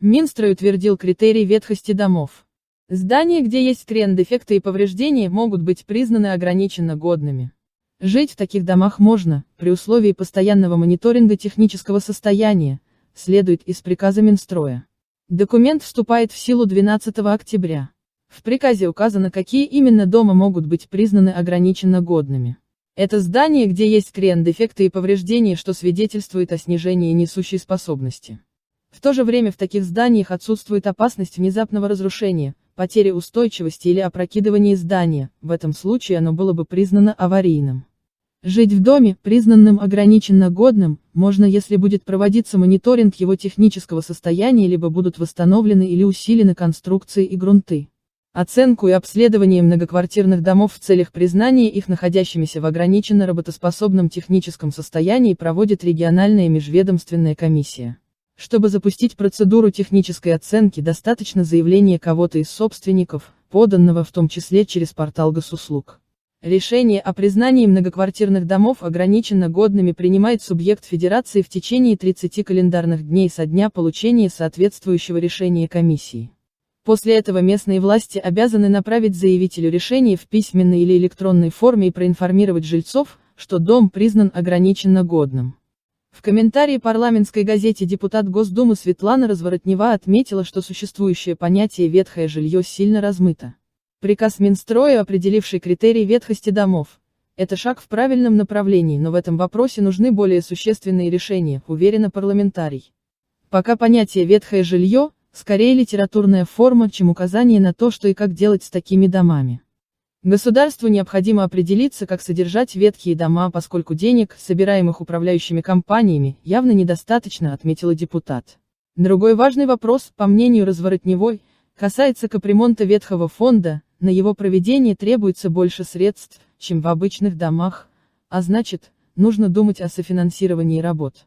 Минстрой утвердил критерий ветхости домов. Здания, где есть крен-дефекты и повреждения, могут быть признаны ограниченно годными. Жить в таких домах можно, при условии постоянного мониторинга технического состояния, следует из приказа Минстроя. Документ вступает в силу 12 октября. В приказе указано, какие именно дома могут быть признаны ограниченно годными. Это здания, где есть крен-дефекты и повреждения, что свидетельствует о снижении несущей способности. В то же время в таких зданиях отсутствует опасность внезапного разрушения, потери устойчивости или опрокидывания здания, в этом случае оно было бы признано аварийным. Жить в доме, признанным ограниченно годным, можно, если будет проводиться мониторинг его технического состояния, либо будут восстановлены или усилены конструкции и грунты. Оценку и обследование многоквартирных домов в целях признания их находящимися в ограниченно работоспособном техническом состоянии проводит региональная межведомственная комиссия. Чтобы запустить процедуру технической оценки, достаточно заявления кого-то из собственников, поданного в том числе через портал Госуслуг. Решение о признании многоквартирных домов ограниченно годными принимает субъект федерации в течение 30 календарных дней со дня получения соответствующего решения комиссии. После этого местные власти обязаны направить заявителю решение в письменной или электронной форме и проинформировать жильцов, что дом признан ограниченно годным. В комментарии парламентской газете депутат Госдумы Светлана Разворотнева отметила, что существующее понятие «ветхое жилье» сильно размыто. Приказ Минстроя, определивший критерий ветхости домов, это шаг в правильном направлении, но в этом вопросе нужны более существенные решения, уверена парламентарий. Пока понятие «ветхое жилье» скорее литературная форма, чем указание на то, что и как делать с такими домами. Государству необходимо определиться, как содержать ветхие дома, поскольку денег, собираемых управляющими компаниями, явно недостаточно, отметила депутат. Другой важный вопрос, по мнению Разворотневой, касается капремонта ветхого фонда. На его проведение требуется больше средств, чем в обычных домах, а значит, нужно думать о софинансировании работ.